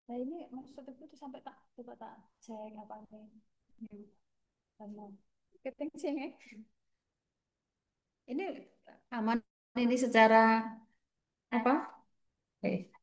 Nah ini maksudku tuh sampai tak coba tak cek apa nih. Sama keting sih ya. Ini aman ini secara apa? Eh,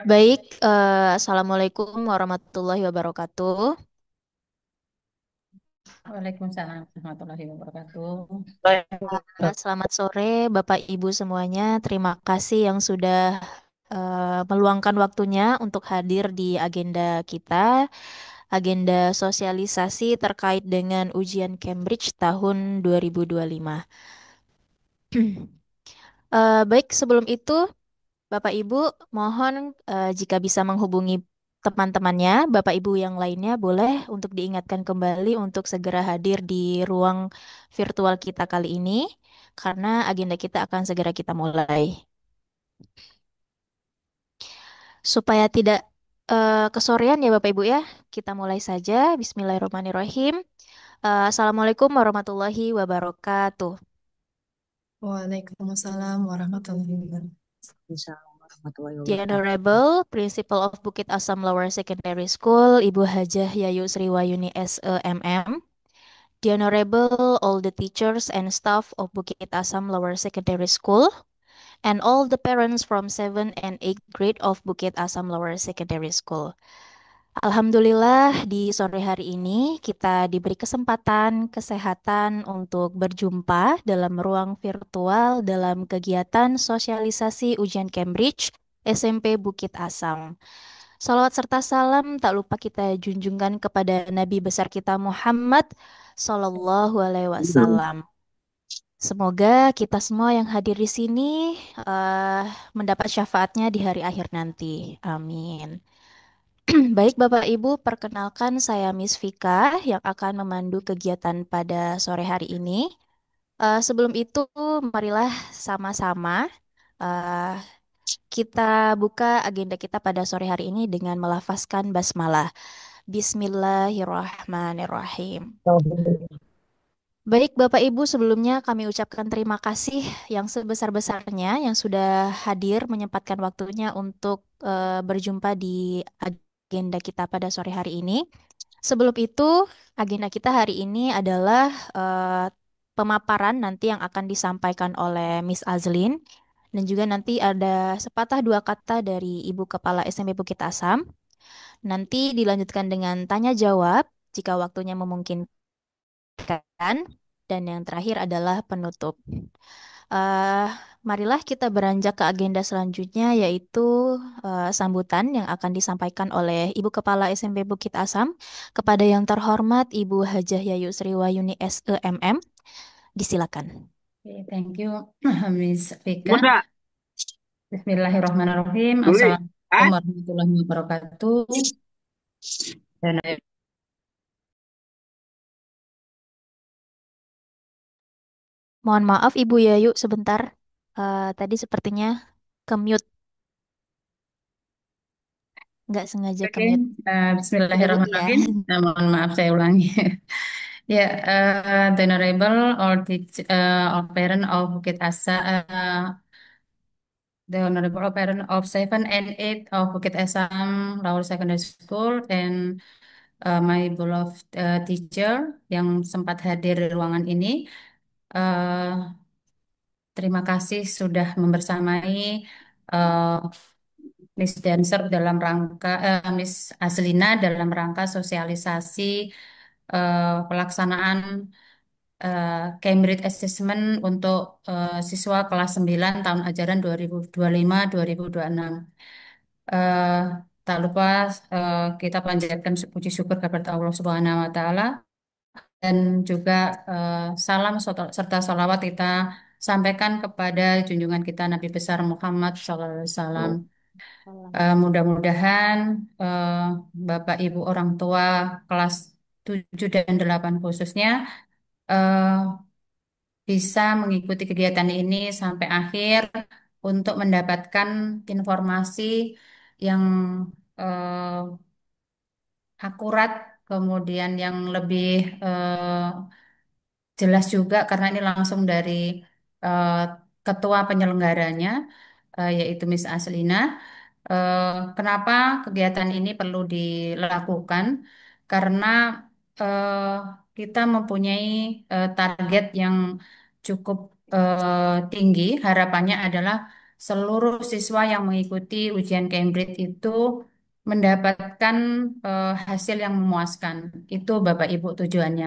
Baik, Assalamualaikum warahmatullahi wabarakatuh. Waalaikumsalam warahmatullahi wabarakatuh. Selamat sore, Bapak Ibu semuanya. Terima kasih yang sudah meluangkan waktunya untuk hadir di agenda kita, agenda sosialisasi terkait dengan ujian Cambridge tahun 2025. Baik, sebelum itu Bapak Ibu, mohon jika bisa menghubungi teman-temannya, Bapak Ibu yang lainnya boleh untuk diingatkan kembali untuk segera hadir di ruang virtual kita kali ini, karena agenda kita akan segera kita mulai. Supaya tidak kesorean ya Bapak Ibu ya, kita mulai saja. Bismillahirrahmanirrahim. Assalamualaikum warahmatullahi wabarakatuh. Waalaikumsalam warahmatullahi wabarakatuh. warahmatullahi The wabarakatuh. Honorable Principal of Bukit Asam Lower Secondary School, Ibu Hajah Yayu Sriwayuni SEMM. The Honorable all the teachers and staff of Bukit Asam Lower Secondary School, and all the parents from 7 and 8 grade of Bukit Asam Lower Secondary School. Alhamdulillah di sore hari ini kita diberi kesempatan kesehatan untuk berjumpa dalam ruang virtual dalam kegiatan sosialisasi ujian Cambridge SMP Bukit Asam. Salawat serta salam tak lupa kita junjungkan kepada Nabi besar kita Muhammad Sallallahu Alaihi Wasallam. Semoga kita semua yang hadir di sini eh, mendapat syafaatnya di hari akhir nanti. Amin. Baik Bapak Ibu, perkenalkan saya Miss Vika yang akan memandu kegiatan pada sore hari ini. Sebelum itu, marilah sama-sama eh, kita buka agenda kita pada sore hari ini dengan melafazkan basmalah. Bismillahirrahmanirrahim. Baik, Bapak Ibu, sebelumnya kami ucapkan terima kasih yang sebesar-besarnya yang sudah hadir menyempatkan waktunya untuk berjumpa di agenda kita pada sore hari ini. Sebelum itu, agenda kita hari ini adalah pemaparan nanti yang akan disampaikan oleh Miss Azlin dan juga nanti ada sepatah dua kata dari Ibu Kepala SMP Bukit Asam. Nanti dilanjutkan dengan tanya jawab jika waktunya memungkinkan. Dan yang terakhir adalah penutup. Eh, Marilah kita beranjak ke agenda selanjutnya yaitu sambutan yang akan disampaikan oleh Ibu Kepala SMP Bukit Asam kepada yang terhormat Ibu Hajah Yayu Sriwayuni SEMM. Disilakan. Okay, thank you, Miss Vika. Bunda, Bismillahirrahmanirrahim. Duli. Assalamualaikum warahmatullahi wabarakatuh. Dan Mohon maaf Ibu Yayu sebentar. Tadi sepertinya ke-mute, nggak sengaja oke, ke-mute. Udah Bu ya. Bismillahirrahmanirrahim. Mohon maaf saya ulangi. Ya, the Honorable all teach, all parent of Bukit Asa, the Honorable all parent of 7 and 8 of Bukit Asam Lower Secondary School, and my beloved teacher yang sempat hadir di ruangan ini. Uh, Terima kasih sudah membersamai uh, Miss Dancer dalam rangka Miss Aslina dalam rangka sosialisasi pelaksanaan Cambridge Assessment untuk siswa kelas 9 tahun ajaran 2025-2026. Eh, Tak lupa kita panjatkan puji syukur kepada Allah Subhanahu wa taala dan juga salam serta salawat kita sampaikan kepada junjungan kita Nabi besar Muhammad SAW. Mudah-mudahan eh, Bapak Ibu orang tua kelas 7 dan 8 khususnya eh, bisa mengikuti kegiatan ini sampai akhir untuk mendapatkan informasi yang eh, akurat, kemudian yang lebih jelas juga karena ini langsung dari eh, ketua penyelenggaranya yaitu Miss Aslina. Kenapa kegiatan ini perlu dilakukan? Karena eh, kita mempunyai target yang cukup tinggi. Harapannya adalah seluruh siswa yang mengikuti ujian Cambridge itu mendapatkan hasil yang memuaskan. Itu Bapak Ibu tujuannya.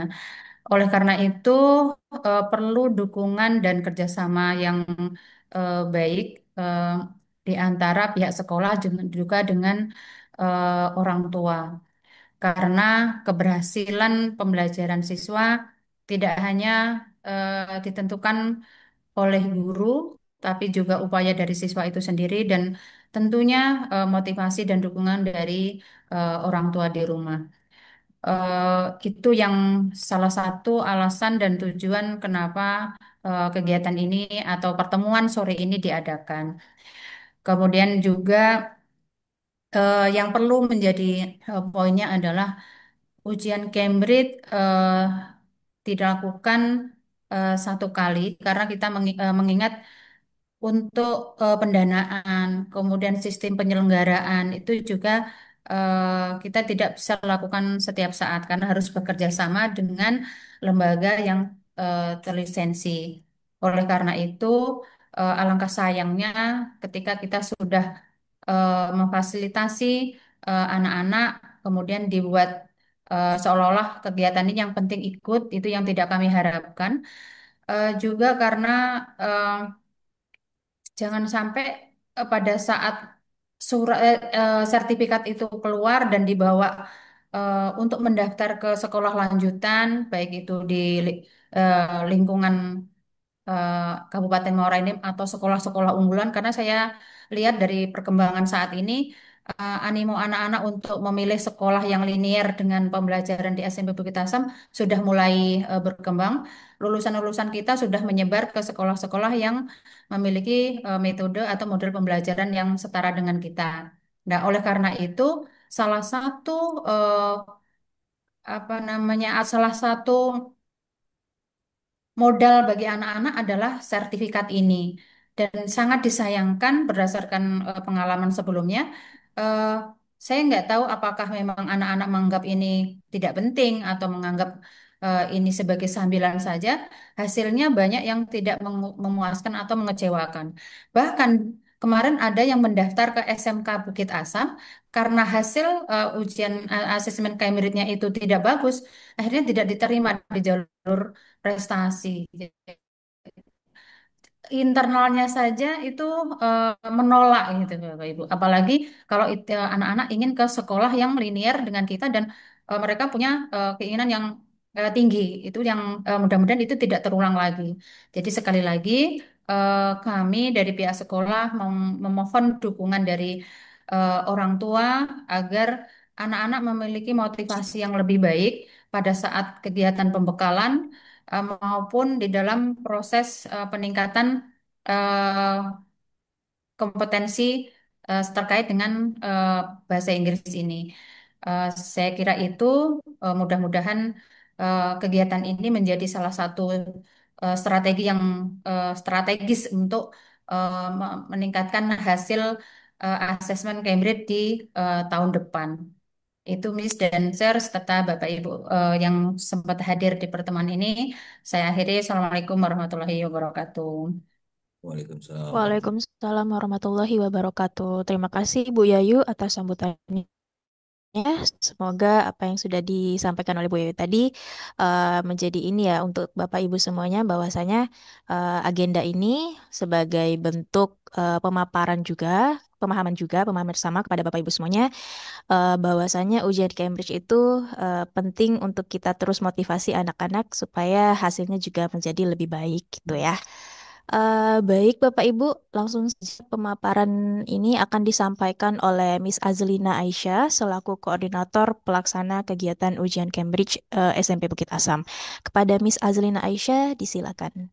Oleh karena itu, perlu dukungan dan kerjasama yang baik eh, di antara pihak sekolah juga dengan orang tua. Karena keberhasilan pembelajaran siswa tidak hanya ditentukan oleh guru, tapi juga upaya dari siswa itu sendiri dan tentunya motivasi dan dukungan dari orang tua di rumah. Itu yang salah satu alasan dan tujuan kenapa kegiatan ini atau pertemuan sore ini diadakan. Kemudian juga yang perlu menjadi poinnya adalah ujian Cambridge dilakukan satu kali karena kita mengingat untuk pendanaan, kemudian sistem penyelenggaraan itu juga kita tidak bisa lakukan setiap saat karena harus bekerja sama dengan lembaga yang terlisensi. Oleh karena itu, alangkah sayangnya ketika kita sudah memfasilitasi anak-anak, kemudian dibuat seolah-olah kegiatan ini yang penting ikut, itu yang tidak kami harapkan. Juga karena eh, jangan sampai pada saat sertifikat itu keluar dan dibawa untuk mendaftar ke sekolah lanjutan, baik itu di lingkungan Kabupaten Muara Enim atau sekolah-sekolah unggulan, karena saya lihat dari perkembangan saat ini animo anak-anak untuk memilih sekolah yang linier dengan pembelajaran di SMP Bukit Asam sudah mulai berkembang. Lulusan-lulusan kita sudah menyebar ke sekolah-sekolah yang memiliki metode atau model pembelajaran yang setara dengan kita. Nah, oleh karena itu, salah satu salah satu modal bagi anak-anak adalah sertifikat ini. Dan sangat disayangkan berdasarkan pengalaman sebelumnya, eh, saya nggak tahu apakah memang anak-anak menganggap ini tidak penting atau menganggap ini sebagai sambilan saja. Hasilnya banyak yang tidak memuaskan atau mengecewakan. Bahkan kemarin ada yang mendaftar ke SMK Bukit Asam karena hasil ujian asesmen Cambridge-nya itu tidak bagus, akhirnya tidak diterima di jalur prestasi. Internalnya saja itu menolak gitu Bapak Ibu. Apalagi kalau anak-anak ingin ke sekolah yang linier dengan kita dan mereka punya keinginan yang tinggi. Itu yang mudah-mudahan itu tidak terulang lagi. Jadi sekali lagi kami dari pihak sekolah memohon dukungan dari orang tua agar anak-anak memiliki motivasi yang lebih baik pada saat kegiatan pembekalan maupun di dalam proses peningkatan eh, kompetensi terkait dengan eh, bahasa Inggris ini. Eh, saya kira itu mudah-mudahan kegiatan ini menjadi salah satu strategi yang strategis untuk meningkatkan hasil asesmen Cambridge di tahun depan. Itu Miss dan Sir serta Bapak Ibu yang sempat hadir di pertemuan ini. Saya akhiri. Assalamualaikum warahmatullahi wabarakatuh. Waalaikumsalam warahmatullahi Waalaikumsalam warahmatullahi wabarakatuh. Terima kasih Bu Yayu atas sambutannya. Semoga apa yang sudah disampaikan oleh Bu Yayu tadi menjadi ini ya untuk Bapak Ibu semuanya bahwasanya agenda ini sebagai bentuk pemaparan juga, pemahaman bersama kepada Bapak Ibu semuanya bahwasanya ujian di Cambridge itu penting untuk kita terus motivasi anak-anak supaya hasilnya juga menjadi lebih baik gitu ya. Baik, Bapak Ibu, langsung saja pemaparan ini akan disampaikan oleh Miss Azlina Aisyah selaku koordinator pelaksana kegiatan ujian Cambridge SMP Bukit Asam. Kepada Miss Azlina Aisyah, disilakan.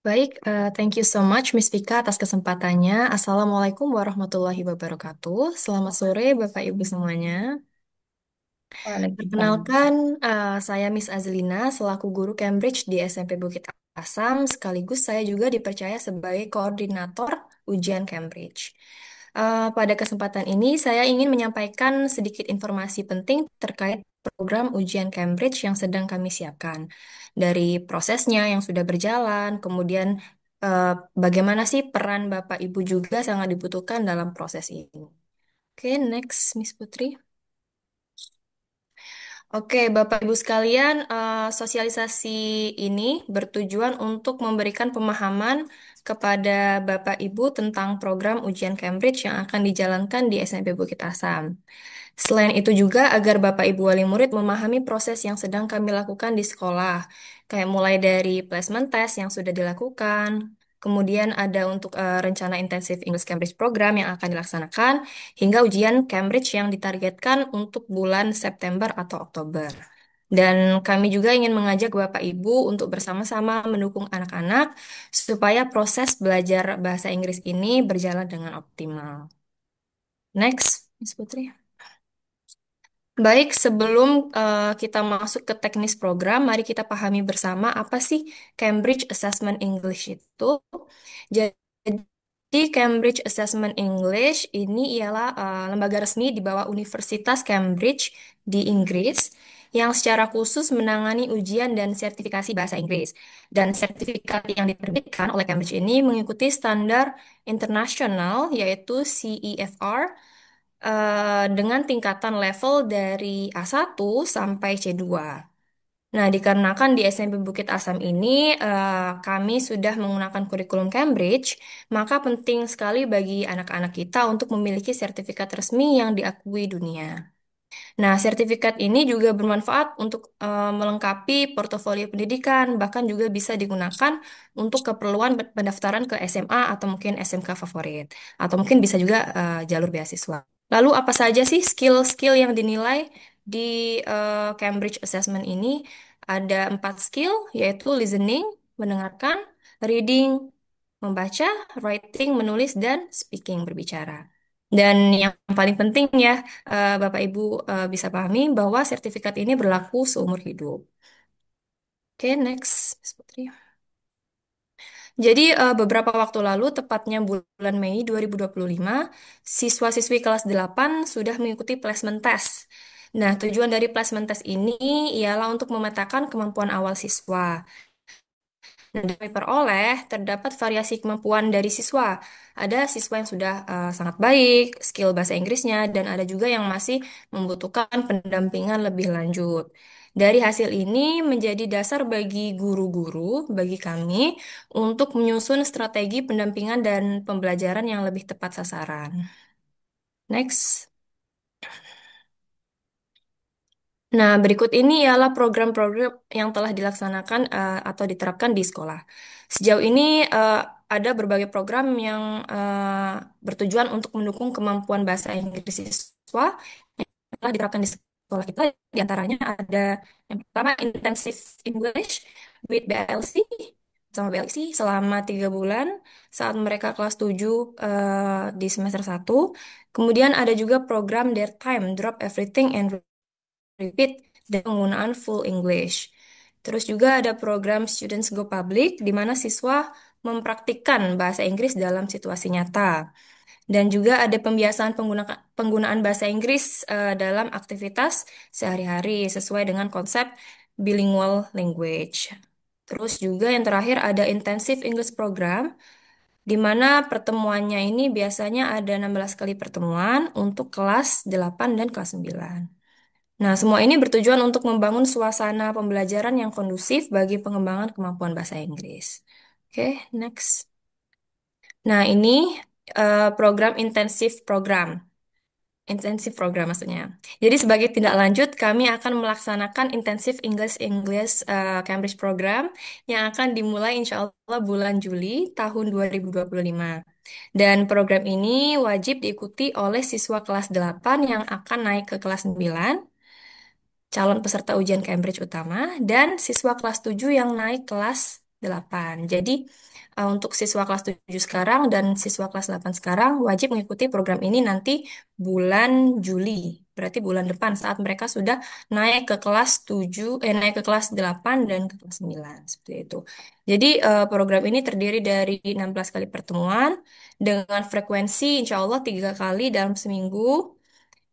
Baik, thank you so much Miss Vika atas kesempatannya. Assalamualaikum warahmatullahi wabarakatuh. Selamat sore Bapak Ibu semuanya. Waalaikumsalam. Perkenalkan, saya Miss Azlina selaku guru Cambridge di SMP Bukit Asam, sekaligus saya juga dipercaya sebagai koordinator ujian Cambridge. Pada kesempatan ini, saya ingin menyampaikan sedikit informasi penting terkait program ujian Cambridge yang sedang kami siapkan. Dari prosesnya yang sudah berjalan, kemudian eh, bagaimana sih peran Bapak Ibu juga sangat dibutuhkan dalam proses ini. Oke, next, Miss Putri. Oke, Bapak Ibu sekalian, sosialisasi ini bertujuan untuk memberikan pemahaman kepada Bapak Ibu tentang program ujian Cambridge yang akan dijalankan di SMP Bukit Asam. Selain itu juga agar Bapak Ibu wali murid memahami proses yang sedang kami lakukan di sekolah, kayak mulai dari placement test yang sudah dilakukan, kemudian ada untuk rencana intensif English Cambridge program yang akan dilaksanakan, hingga ujian Cambridge yang ditargetkan untuk bulan September atau Oktober. Dan kami juga ingin mengajak Bapak Ibu untuk bersama-sama mendukung anak-anak supaya proses belajar bahasa Inggris ini berjalan dengan optimal. Next, Miss Putri. Baik, sebelum kita masuk ke teknis program, mari kita pahami bersama apa sih Cambridge Assessment English itu. Jadi, Cambridge Assessment English ini ialah lembaga resmi di bawah Universitas Cambridge di Inggris yang secara khusus menangani ujian dan sertifikasi bahasa Inggris. Dan sertifikat yang diterbitkan oleh Cambridge ini mengikuti standar internasional yaitu CEFR dengan tingkatan level dari A1 sampai C2. Nah, dikarenakan di SMP Bukit Asam ini kami sudah menggunakan kurikulum Cambridge, maka penting sekali bagi anak-anak kita untuk memiliki sertifikat resmi yang diakui dunia. Nah, sertifikat ini juga bermanfaat untuk melengkapi portofolio pendidikan, bahkan juga bisa digunakan untuk keperluan pendaftaran ke SMA atau mungkin SMK favorit, atau mungkin bisa juga jalur beasiswa. Lalu apa saja sih skill-skill yang dinilai di Cambridge Assessment ini? Ada 4 skill, yaitu listening, mendengarkan, reading, membaca, writing, menulis, dan speaking, berbicara. Dan yang paling penting ya, Bapak Ibu bisa pahami bahwa sertifikat ini berlaku seumur hidup. Oke, next. Mas Putri. Jadi beberapa waktu lalu, tepatnya bulan Mei 2025, siswa-siswi kelas 8 sudah mengikuti placement test. Nah, tujuan dari placement test ini ialah untuk memetakan kemampuan awal siswa. Nah, dari kami peroleh, terdapat variasi kemampuan dari siswa. Ada siswa yang sudah sangat baik, skill bahasa Inggrisnya, dan ada juga yang masih membutuhkan pendampingan lebih lanjut. Dari hasil ini menjadi dasar bagi guru-guru, bagi kami, untuk menyusun strategi pendampingan dan pembelajaran yang lebih tepat sasaran. Next. Nah, berikut ini ialah program-program yang telah dilaksanakan atau diterapkan di sekolah. Sejauh ini ada berbagai program yang bertujuan untuk mendukung kemampuan bahasa Inggris siswa yang telah diterapkan di sekolah kita. Di antaranya ada yang pertama Intensive English with BLC sama BLC selama 3 bulan saat mereka kelas 7 di semester 1. Kemudian ada juga program Their Time, Drop Everything and Repeat dan penggunaan full English. Terus juga ada program Students Go Public, di mana siswa mempraktikkan bahasa Inggris dalam situasi nyata. Dan juga ada pembiasaan penggunaan bahasa Inggris dalam aktivitas sehari-hari sesuai dengan konsep bilingual language. Terus juga yang terakhir ada Intensive English Program, di mana pertemuannya ini biasanya ada 16 kali pertemuan untuk kelas 8 dan kelas 9. Nah, semua ini bertujuan untuk membangun suasana pembelajaran yang kondusif bagi pengembangan kemampuan bahasa Inggris. Oke, next. Nah, ini program intensif program maksudnya. Jadi sebagai tindak lanjut, kami akan melaksanakan intensif English Cambridge program yang akan dimulai insya Allah bulan Juli tahun 2025. Dan program ini wajib diikuti oleh siswa kelas 8 yang akan naik ke kelas 9, calon peserta ujian Cambridge utama, dan siswa kelas 7 yang naik kelas 8. Jadi, untuk siswa kelas 7 sekarang dan siswa kelas 8 sekarang wajib mengikuti program ini nanti bulan Juli. Berarti bulan depan saat mereka sudah naik ke kelas 7, naik ke kelas 8 dan ke kelas 9. Seperti itu. Jadi, program ini terdiri dari 16 kali pertemuan dengan frekuensi insya Allah 3 kali dalam seminggu.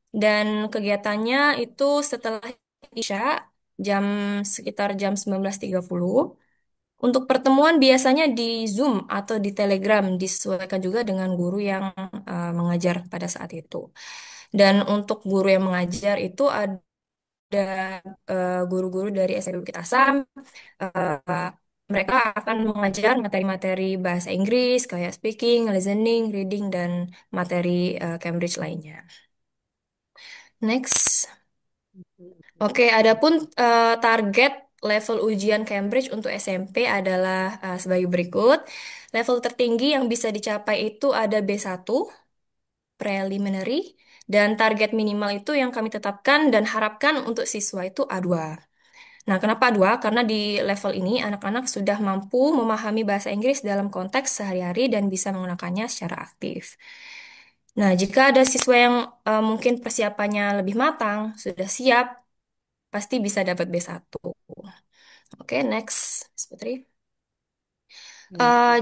Dan kegiatannya itu setelah Isya jam sekitar jam 19.30. Untuk pertemuan biasanya di Zoom atau di Telegram disesuaikan juga dengan guru yang mengajar pada saat itu. Dan untuk guru yang mengajar itu ada guru-guru dari SMP Bukit Asam. eh, Mereka akan mengajar materi-materi bahasa Inggris kayak speaking, listening, reading, dan materi Cambridge lainnya. Next. Oke, adapun target level ujian Cambridge untuk SMP adalah sebagai berikut. Level tertinggi yang bisa dicapai itu ada B1, preliminary, dan target minimal itu yang kami tetapkan dan harapkan untuk siswa itu A2. Nah, kenapa A2? Karena di level ini anak-anak sudah mampu memahami bahasa Inggris dalam konteks sehari-hari dan bisa menggunakannya secara aktif. Nah, jika ada siswa yang mungkin persiapannya lebih matang, sudah siap, pasti bisa dapat B1. Oke, next, Mas Putri.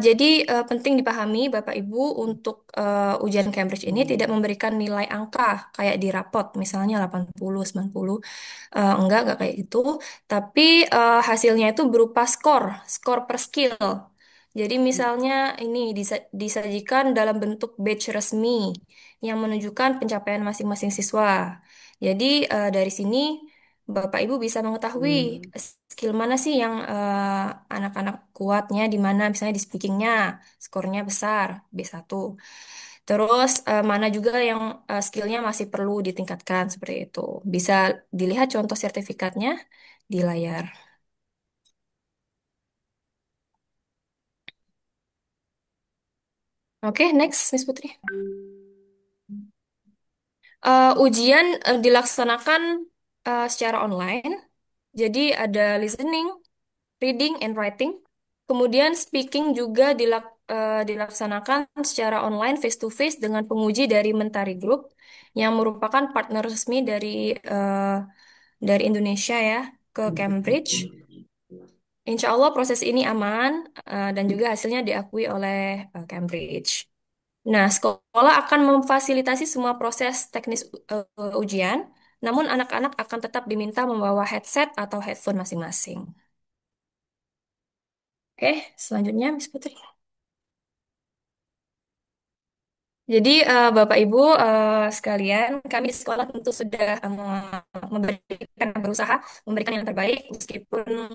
Jadi penting dipahami Bapak Ibu untuk ujian Cambridge ini tidak memberikan nilai angka kayak di rapot misalnya 80, 90. Enggak kayak gitu. Tapi hasilnya itu berupa skor, skor per skill. Jadi misalnya ini disajikan dalam bentuk badge resmi yang menunjukkan pencapaian masing-masing siswa. Jadi dari sini Bapak Ibu bisa mengetahui skill mana sih yang anak-anak kuatnya di mana misalnya di speakingnya skornya besar B1. Terus mana juga yang skillnya masih perlu ditingkatkan seperti itu. Bisa dilihat contoh sertifikatnya di layar. Oke, next, Miss Putri. Ujian dilaksanakan secara online. Jadi ada listening, reading, and writing. Kemudian speaking juga dilaksanakan secara online face to face dengan penguji dari Mentari Group yang merupakan partner resmi dari Indonesia ya ke Cambridge. Insya Allah proses ini aman dan juga hasilnya diakui oleh Cambridge. Nah, sekolah akan memfasilitasi semua proses teknis ujian, namun anak-anak akan tetap diminta membawa headset atau headphone masing-masing. Oke, selanjutnya Miss Putri. Jadi Bapak Ibu sekalian, kami di sekolah tentu sudah berusaha memberikan yang terbaik meskipun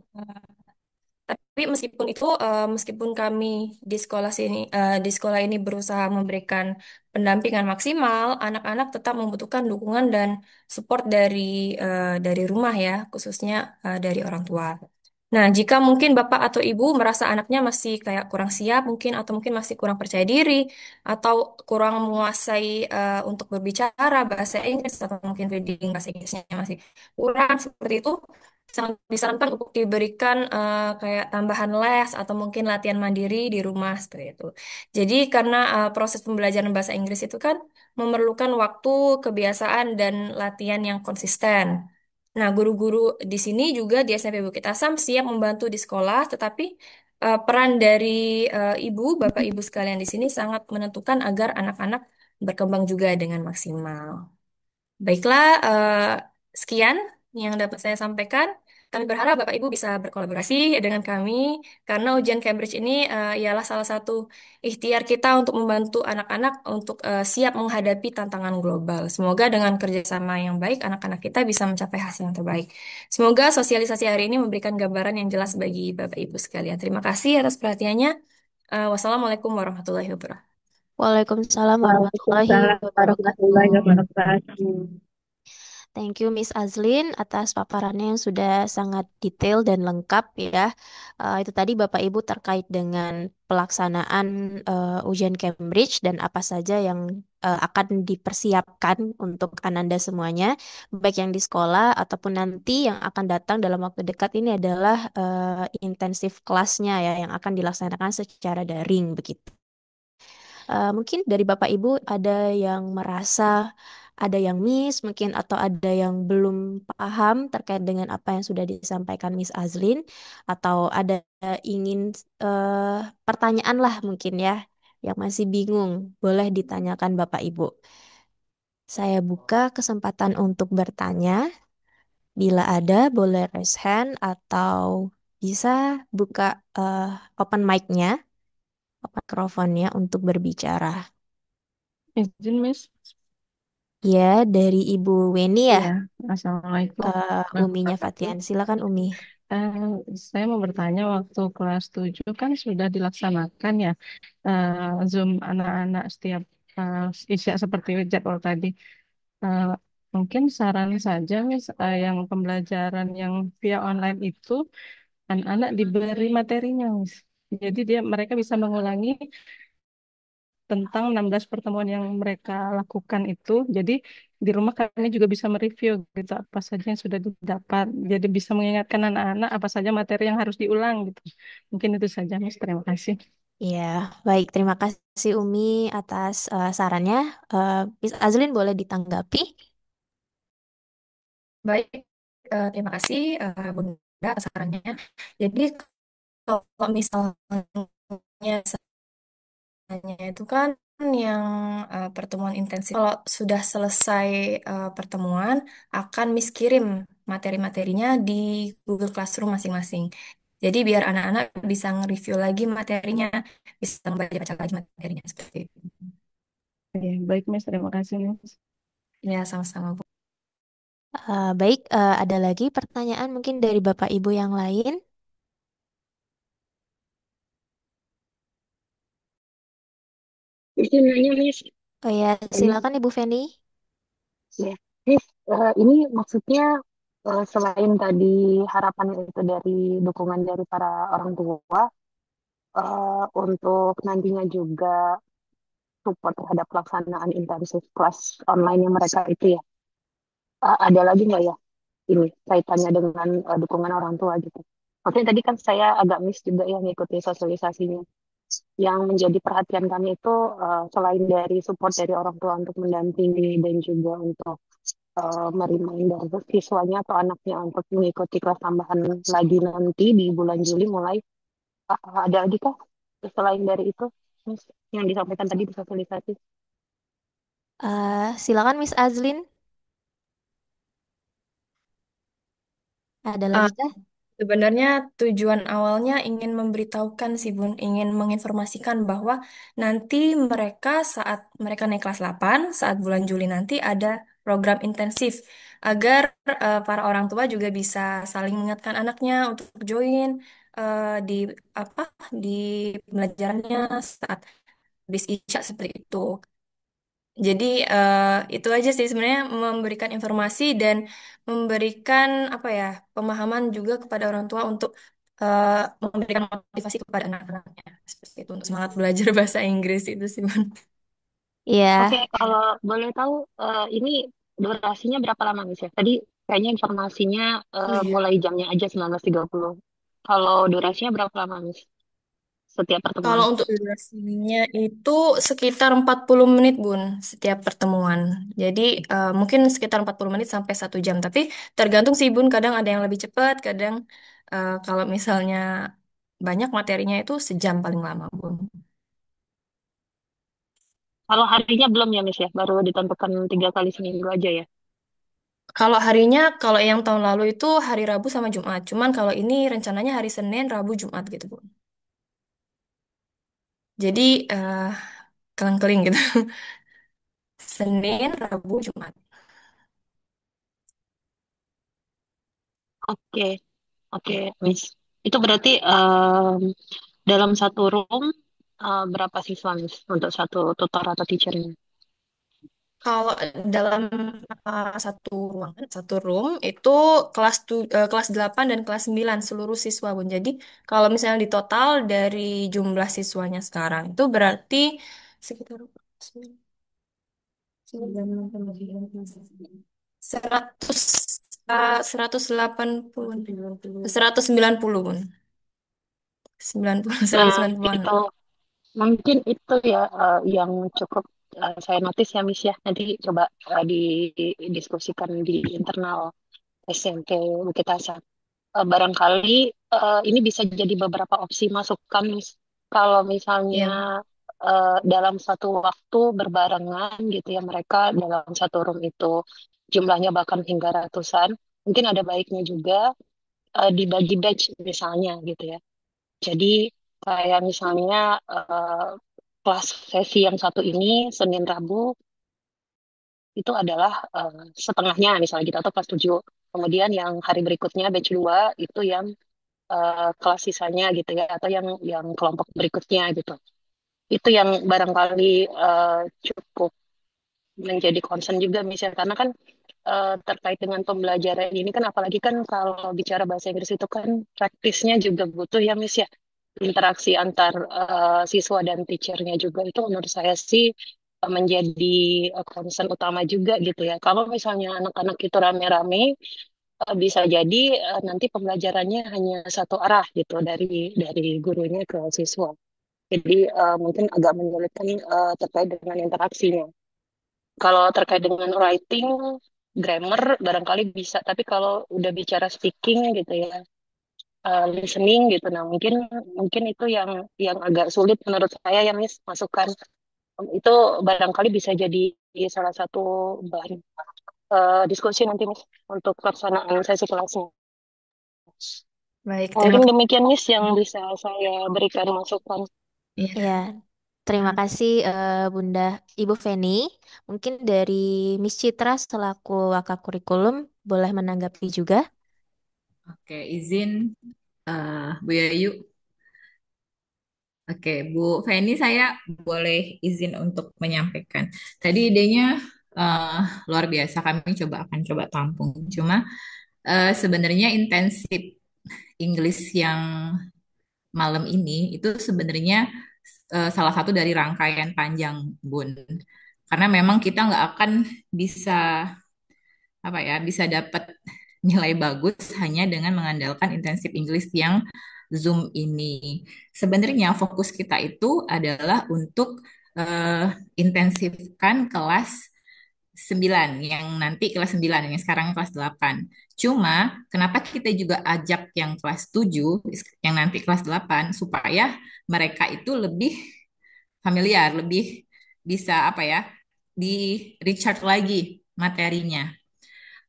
tapi meskipun itu, meskipun kami di sekolah ini berusaha memberikan pendampingan maksimal, anak-anak tetap membutuhkan dukungan dan support dari rumah ya, khususnya dari orang tua. Nah, jika mungkin Bapak atau Ibu merasa anaknya masih kayak kurang siap mungkin atau mungkin masih kurang percaya diri atau kurang menguasai untuk berbicara bahasa Inggris atau mungkin reading bahasa Inggrisnya masih kurang seperti itu, sangat disarankan untuk diberikan kayak tambahan les atau mungkin latihan mandiri di rumah seperti itu. Jadi karena proses pembelajaran bahasa Inggris itu kan memerlukan waktu, kebiasaan dan latihan yang konsisten. Nah, guru-guru di sini juga di SMP Bukit Asam siap membantu di sekolah, tetapi peran dari ibu, bapak ibu sekalian di sini sangat menentukan agar anak-anak berkembang juga dengan maksimal. Baiklah, sekian yang dapat saya sampaikan. Kami berharap Bapak Ibu bisa berkolaborasi dengan kami karena ujian Cambridge ini ialah salah satu ikhtiar kita untuk membantu anak-anak untuk siap menghadapi tantangan global. Semoga dengan kerjasama yang baik, anak-anak kita bisa mencapai hasil yang terbaik. Semoga sosialisasi hari ini memberikan gambaran yang jelas bagi Bapak Ibu sekalian. Terima kasih atas perhatiannya. Wassalamualaikum warahmatullahi wabarakatuh. Waalaikumsalam warahmatullahi Waalaikumsalam warahmatullahi wabarakatuh. wabarakatuh. Thank you Miss Azlin atas paparannya yang sudah sangat detail dan lengkap ya. Itu tadi Bapak Ibu terkait dengan pelaksanaan ujian Cambridge dan apa saja yang akan dipersiapkan untuk Ananda semuanya, baik yang di sekolah ataupun nanti yang akan datang dalam waktu dekat ini adalah intensif kelasnya ya yang akan dilaksanakan secara daring begitu. Mungkin dari Bapak Ibu ada yang merasa ada yang miss mungkin atau ada yang belum paham terkait dengan apa yang sudah disampaikan Miss Azlin atau ada ingin eh, pertanyaan lah mungkin ya yang masih bingung boleh ditanyakan Bapak Ibu. Saya buka kesempatan untuk bertanya. Bila ada boleh raise hand atau bisa buka eh, open mic-nya, open mikrofonnya untuk berbicara. Izin, Miss. Ya, dari Ibu Weni ya, Ya, Assalamualaikum Uminya warahmatullahi Fatian. Silakan Umi. Eh, saya mau bertanya waktu kelas 7 kan sudah dilaksanakan ya Zoom anak-anak setiap isya seperti jadwal tadi. Eh, Mungkin saran saja, Miss, yang pembelajaran yang via online itu anak-anak diberi materinya, Miss. Jadi mereka bisa mengulangi tentang 16 pertemuan yang mereka lakukan itu. Jadi di rumah kami juga bisa mereview gitu apa saja yang sudah didapat. Jadi bisa mengingatkan anak-anak apa saja materi yang harus diulang gitu. Mungkin itu saja, Mas. Terima kasih. Iya, baik. Terima kasih Umi atas sarannya. Miss Azlin boleh ditanggapi? Baik, terima kasih Bunda atas sarannya. Jadi kalau misalnya itu kan yang pertemuan intensif. Kalau sudah selesai pertemuan, akan Miss kirim materi-materinya di Google Classroom masing-masing. Jadi biar anak-anak bisa nge-review lagi materinya, bisa membaca lagi materinya seperti itu. Oke, baik Miss, terima kasih Miss. Ya, sama-sama Bu. Baik, ada lagi pertanyaan mungkin dari Bapak Ibu yang lain? Itu nanya Miss, Oh ya, ini silakan Ibu Feni. ya, Miss, ini maksudnya selain tadi harapan itu dari dukungan dari para orang tua, untuk nantinya juga support terhadap pelaksanaan intensif kelas online yang mereka itu ya, ada lagi nggak ya ini kaitannya dengan dukungan orang tua gitu? Maksudnya tadi kan saya agak miss juga yang ngikuti sosialisasinya. Yang menjadi perhatian kami itu selain dari support dari orang tua untuk mendampingi dan juga untuk mereminder siswanya atau anaknya untuk mengikuti kelas tambahan lagi nanti di bulan Juli mulai ada lagi kah selain dari itu Miss, yang disampaikan tadi di sosialisasi? Silakan Miss Azlin. Ada lagi kah? Sebenarnya tujuan awalnya ingin memberitahukan sih Bun, ingin menginformasikan bahwa nanti mereka saat mereka naik kelas 8, saat bulan Juli nanti ada program intensif agar para orang tua juga bisa saling mengingatkan anaknya untuk join di apa di pembelajarannya saat bis isya seperti itu. Jadi itu aja sih sebenarnya memberikan informasi dan memberikan apa ya pemahaman juga kepada orang tua untuk eh, memberikan motivasi kepada anak-anaknya seperti itu untuk semangat belajar bahasa Inggris itu sih Bun. Oke, Iya. kalau boleh tahu ini durasinya berapa lama Miss ya? Tadi kayaknya informasinya Oh iya. mulai jamnya aja 19.30. Kalau durasinya berapa lama Miss setiap pertemuan? Kalau untuk durasinya itu sekitar 40 menit Bun setiap pertemuan. Jadi mungkin sekitar 40 menit sampai 1 jam. Tapi tergantung sih Bun, kadang ada yang lebih cepat, kadang kalau misalnya banyak materinya itu sejam paling lama Bun. Kalau harinya belum ya Miss ya, baru ditentukan 3 kali seminggu aja ya. Kalau harinya, kalau yang tahun lalu itu hari Rabu sama Jumat. Cuman kalau ini rencananya hari Senin, Rabu, Jumat gitu Bun. Jadi keling-keling gitu. Senin, Rabu, Jumat. Oke, oke Miss. Itu berarti dalam satu room berapa siswa Miss untuk satu tutor atau teachernya? Kalau dalam satu ruangan, satu room itu kelas 8 dan kelas 9 seluruh siswa, Bun. Jadi kalau misalnya di total dari jumlah siswanya sekarang itu berarti sekitar 100 180 190 Bun. 90 Nah, 190-an. itu mungkin itu ya yang cukup saya notice ya Miss ya. Nanti coba didiskusikan di internal SMP Bukit Asam. Barangkali ini bisa jadi beberapa opsi masukan Miss. Kalau misalnya Ya. dalam satu waktu berbarengan gitu ya mereka dalam satu room itu jumlahnya bahkan hingga ratusan, mungkin ada baiknya juga dibagi batch misalnya gitu ya. Jadi kayak misalnya kelas sesi yang satu ini Senin Rabu itu adalah setengahnya misalnya gitu atau kelas 7. Kemudian yang hari berikutnya batch 2 itu yang kelas sisanya gitu ya atau yang kelompok berikutnya gitu. Itu yang barangkali cukup menjadi concern juga misalnya karena kan terkait dengan pembelajaran ini kan apalagi kan kalau bicara bahasa Inggris itu kan praktisnya juga butuh ya Miss ya interaksi antar siswa dan teachernya juga itu menurut saya sih menjadi concern utama juga gitu ya. Kalau misalnya anak-anak itu rame-rame bisa jadi nanti pembelajarannya hanya satu arah gitu dari gurunya ke siswa. Jadi mungkin agak menyulitkan terkait dengan interaksinya. Kalau terkait dengan writing, grammar barangkali bisa, tapi kalau udah bicara speaking gitu ya, listening gitu, nah mungkin mungkin itu yang agak sulit menurut saya ya Miss, masukan itu barangkali bisa jadi salah satu bahan diskusi nanti Miss untuk pelaksanaan sesi kelasnya. Baik, terima Mungkin kasih. demikian Miss yang bisa saya berikan masukan. Iya. Ya, terima kasih Bunda Ibu Feni. Mungkin dari Miss Citra selaku Wakak Kurikulum boleh menanggapi juga. Oke, izin Bu Yayu. Oke, Bu Feni, saya boleh izin untuk menyampaikan. Tadi idenya eh, luar biasa, kami akan coba tampung. Cuma sebenarnya intensif Inggris yang malam ini itu sebenarnya salah satu dari rangkaian panjang, Bun. Karena memang kita nggak akan bisa apa ya bisa dapat nilai bagus hanya dengan mengandalkan intensif English yang Zoom ini. Sebenarnya fokus kita itu adalah untuk intensifkan kelas 9 yang nanti kelas 9 yang sekarang kelas 8. Cuma kenapa kita juga ajak yang kelas 7 yang nanti kelas 8 supaya mereka itu lebih familiar, lebih bisa apa ya, di recharge lagi materinya.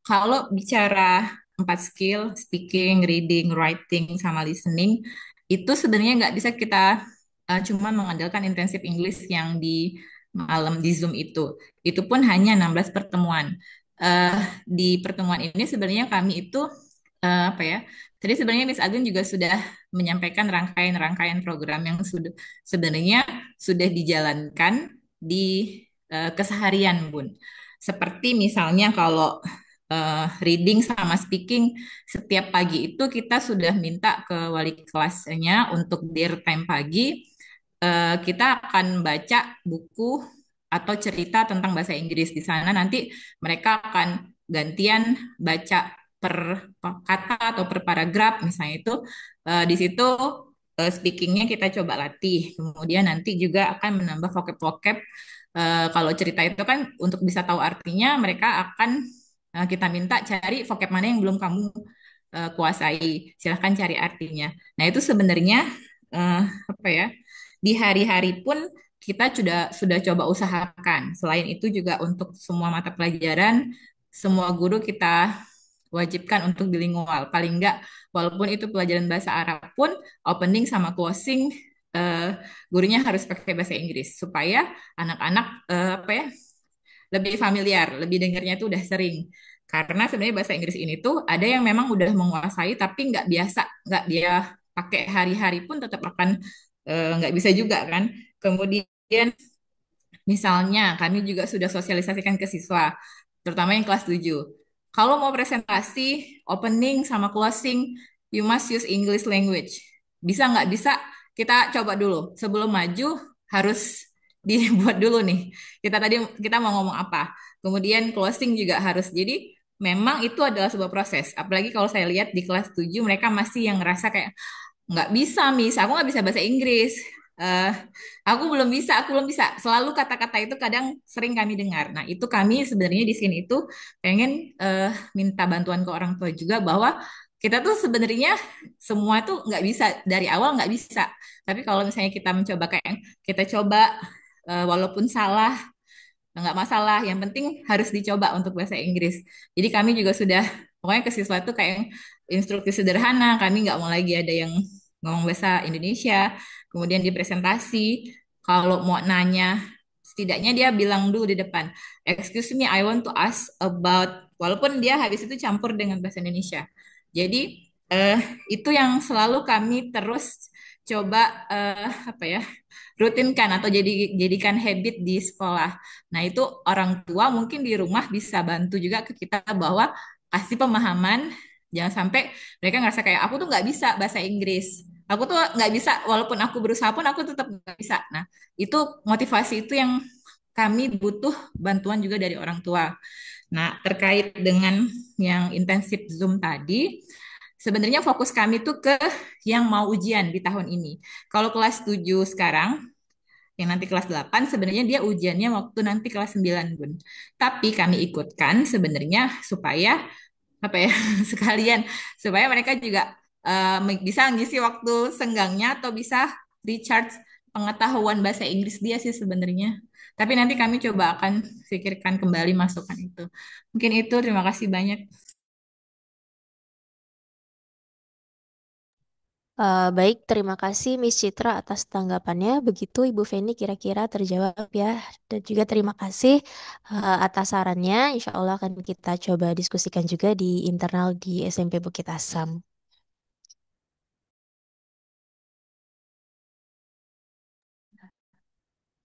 Kalau bicara 4 skill, speaking, reading, writing, sama listening, itu sebenarnya nggak bisa kita cuma mengandalkan intensif English yang di malam di Zoom itu. Itu pun hanya 16 pertemuan. Eh, di pertemuan ini sebenarnya kami itu apa ya? Tadi sebenarnya Miss Agun juga sudah menyampaikan rangkaian-rangkaian program yang sudah sebenarnya sudah dijalankan di keseharian, Bun. Seperti misalnya kalau reading sama speaking setiap pagi itu kita sudah minta ke wali kelasnya untuk their time pagi kita akan baca buku atau cerita tentang bahasa Inggris di sana nanti mereka akan gantian baca per kata atau per paragraf misalnya itu di situ speakingnya kita coba latih kemudian nanti juga akan menambah vocab-vocab. Kalau cerita itu kan untuk bisa tahu artinya mereka akan kita minta cari vocab mana yang belum kamu kuasai. Silahkan cari artinya. Nah, itu sebenarnya eh, apa ya? Di hari-hari pun kita sudah coba usahakan. Selain itu juga untuk semua mata pelajaran, semua guru kita wajibkan untuk bilingual. Paling enggak, walaupun itu pelajaran bahasa Arab pun, opening sama closing gurunya harus pakai bahasa Inggris supaya anak-anak apa ya lebih familiar, lebih dengarnya itu udah sering. Karena sebenarnya bahasa Inggris ini tuh ada yang memang udah menguasai tapi nggak biasa, nggak dia pakai hari-hari pun tetap akan nggak bisa juga kan. Kemudian misalnya kami juga sudah sosialisasikan ke siswa, terutama yang kelas 7. Kalau mau presentasi, opening sama closing, you must use English language. Bisa nggak bisa, kita coba dulu. Sebelum maju, harus dibuat dulu nih. Kita mau ngomong apa. Kemudian closing juga harus. Jadi memang itu adalah sebuah proses. Apalagi kalau saya lihat di kelas 7, mereka masih yang ngerasa kayak, nggak bisa, Miss. Aku nggak bisa bahasa Inggris. Eh, aku belum bisa. Selalu kata-kata itu kadang sering kami dengar. Nah, itu kami sebenarnya di sini itu pengen minta bantuan ke orang tua juga bahwa kita tuh sebenarnya semua tuh nggak bisa dari awal nggak bisa. Tapi kalau misalnya kita mencoba kayak kita coba walaupun salah nggak masalah. Yang penting harus dicoba untuk bahasa Inggris. Jadi kami juga sudah pokoknya ke siswa tuh kayak instruksi sederhana. Kami nggak mau lagi ada yang ngomong bahasa Indonesia. Kemudian di presentasi, kalau mau nanya, setidaknya dia bilang dulu di depan, excuse me, I want to ask about, walaupun dia habis itu campur dengan bahasa Indonesia. Jadi eh, itu yang selalu kami terus coba apa ya rutinkan atau jadikan habit di sekolah. Nah, itu orang tua mungkin di rumah bisa bantu juga ke kita bahwa kasih pemahaman, jangan sampai mereka ngerasa kayak aku tuh nggak bisa bahasa Inggris. Aku tuh nggak bisa, walaupun aku berusaha pun aku tetap nggak bisa. Nah, itu motivasi itu yang kami butuh bantuan juga dari orang tua. Nah, terkait dengan yang intensif Zoom tadi, sebenarnya fokus kami tuh ke yang mau ujian di tahun ini. Kalau kelas 7 sekarang, yang nanti kelas 8 sebenarnya dia ujiannya waktu nanti kelas 9 Bun. Tapi kami ikutkan sebenarnya supaya apa ya sekalian supaya mereka juga bisa ngisi waktu senggangnya atau bisa recharge pengetahuan bahasa Inggris dia sih sebenarnya. Tapi nanti kami coba akan pikirkan kembali masukan itu. Mungkin itu, terima kasih banyak. Baik, terima kasih Miss Citra atas tanggapannya. Begitu Ibu Feni kira-kira terjawab ya. Dan juga terima kasih atas sarannya. Insya Allah akan kita coba diskusikan juga di internal di SMP Bukit Asam.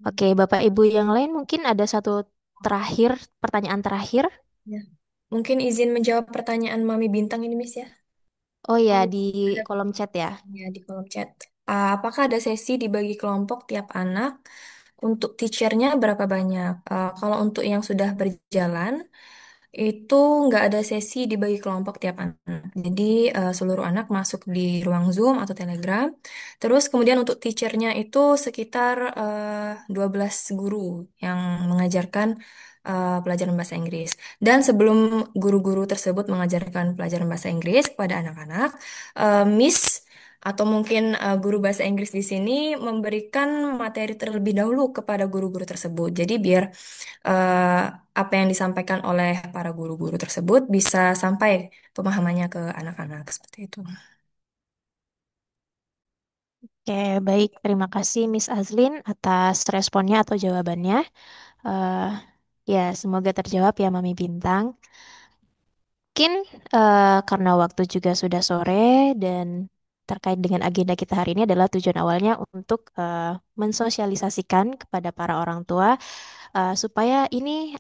Oke, Bapak Ibu yang lain mungkin ada satu terakhir, pertanyaan terakhir. Ya. Mungkin izin menjawab pertanyaan Mami Bintang ini, Miss ya. Oh ya, Oh, di ada kolom chat ya. ya di kolom chat. Apakah ada sesi dibagi kelompok tiap anak? Untuk teachernya berapa banyak? Kalau untuk yang sudah berjalan, itu nggak ada sesi dibagi kelompok tiap anak. Jadi seluruh anak masuk di ruang Zoom atau Telegram. Terus kemudian untuk teachernya itu sekitar 12 guru yang mengajarkan pelajaran bahasa Inggris. Dan sebelum guru-guru tersebut mengajarkan pelajaran bahasa Inggris kepada anak-anak, Miss atau mungkin guru bahasa Inggris di sini memberikan materi terlebih dahulu kepada guru-guru tersebut. Jadi biar eh, apa yang disampaikan oleh para guru-guru tersebut bisa sampai pemahamannya ke anak-anak seperti itu. Oke, baik. Terima kasih Miss Azlin atas responnya atau jawabannya. Eh, ya, semoga terjawab ya Mami Bintang. Mungkin karena waktu juga sudah sore dan terkait dengan agenda kita hari ini adalah tujuan awalnya untuk mensosialisasikan kepada para orang tua supaya ini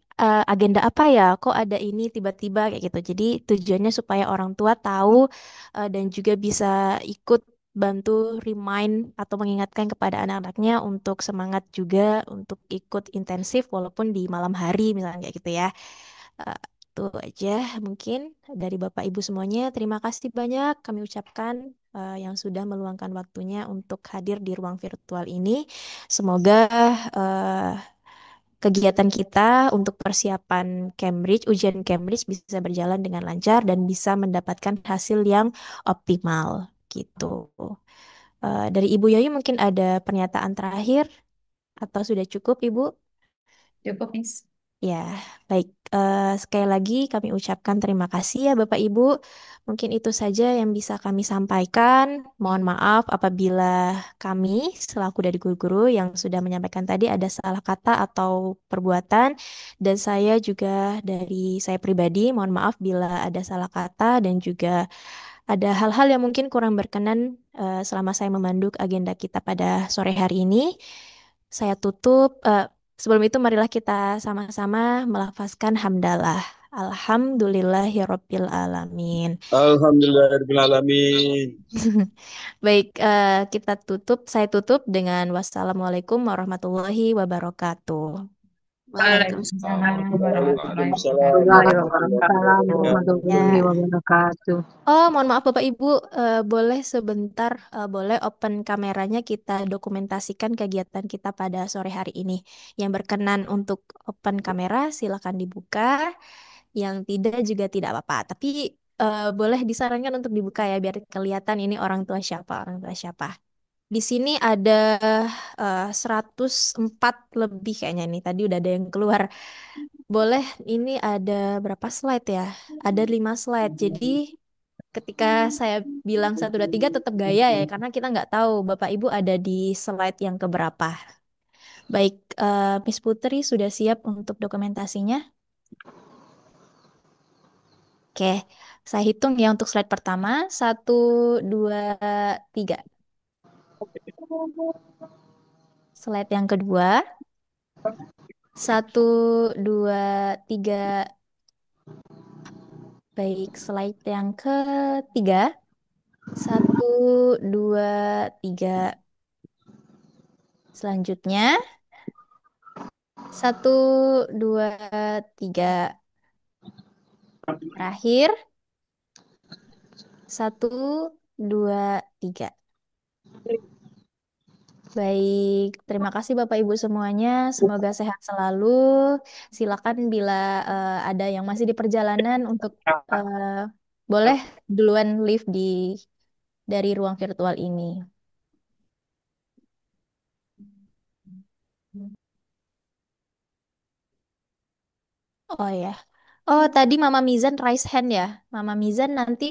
agenda apa ya, kok ada ini tiba-tiba kayak gitu. Jadi tujuannya supaya orang tua tahu dan juga bisa ikut bantu remind atau mengingatkan kepada anak-anaknya untuk semangat juga untuk ikut intensif walaupun di malam hari misalnya kayak gitu ya. Eh, Itu aja mungkin dari Bapak Ibu semuanya. Terima kasih banyak kami ucapkan yang sudah meluangkan waktunya untuk hadir di ruang virtual ini. Semoga eh, kegiatan kita untuk persiapan Cambridge, ujian Cambridge bisa berjalan dengan lancar dan bisa mendapatkan hasil yang optimal gitu. Dari Ibu Yoyo mungkin ada pernyataan terakhir atau sudah cukup Ibu? Cukup, Miss. Ya, baik. Sekali lagi kami ucapkan terima kasih ya Bapak Ibu. Mungkin itu saja yang bisa kami sampaikan. Mohon maaf apabila kami selaku dari guru-guru yang sudah menyampaikan tadi ada salah kata atau perbuatan. Dan saya juga dari saya pribadi mohon maaf bila ada salah kata dan juga ada hal-hal yang mungkin kurang berkenan selama saya memandu agenda kita pada sore hari ini. Saya tutup. Sebelum itu, marilah kita sama-sama melafazkan hamdalah. Alhamdulillahirabbil alamin. Alhamdulillahirrahmanirrahim. Baik, kita tutup. Saya tutup dengan wassalamualaikum warahmatullahi wabarakatuh. Waalaikumsalam warahmatullahi Waalaikumsalam wabarakatuh. Waalaikumsalam warahmatullahi warahmatullahi Ya. wabarakatuh. Oh, mohon maaf Bapak Ibu, boleh sebentar, boleh open kameranya kita dokumentasikan kegiatan kita pada sore hari ini. Yang berkenan untuk open kamera, silakan dibuka. Yang tidak juga tidak apa-apa. Tapi boleh disarankan untuk dibuka ya, biar kelihatan ini orang tua siapa, orang tua siapa. Di sini ada 104 lebih kayaknya nih. Tadi udah ada yang keluar. Boleh, ini ada berapa slide ya? Ada 5 slide. Jadi ketika saya bilang satu 2 3 tetap gaya ya karena kita nggak tahu Bapak Ibu ada di slide yang keberapa. Baik, Miss Putri sudah siap untuk dokumentasinya? Oke, saya hitung ya untuk slide pertama. Satu, dua, tiga. Slide yang kedua. Satu, dua, tiga. Baik, slide yang ketiga. Satu, dua, tiga. Selanjutnya, satu, dua, tiga. Terakhir, Satu, dua, tiga. Baik, terima kasih Bapak Ibu semuanya. Semoga sehat selalu. Silakan bila ada yang masih di perjalanan untuk eh, boleh duluan leave dari ruang virtual ini. Oh ya. Oh, tadi Mama Mizan raise hand ya. Mama Mizan nanti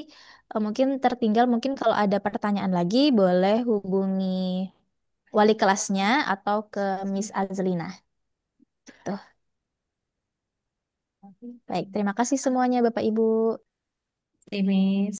mungkin tertinggal, mungkin kalau ada pertanyaan lagi boleh hubungi wali kelasnya atau ke Miss Azlina. Tuh. Baik, terima kasih semuanya Bapak Ibu. Ini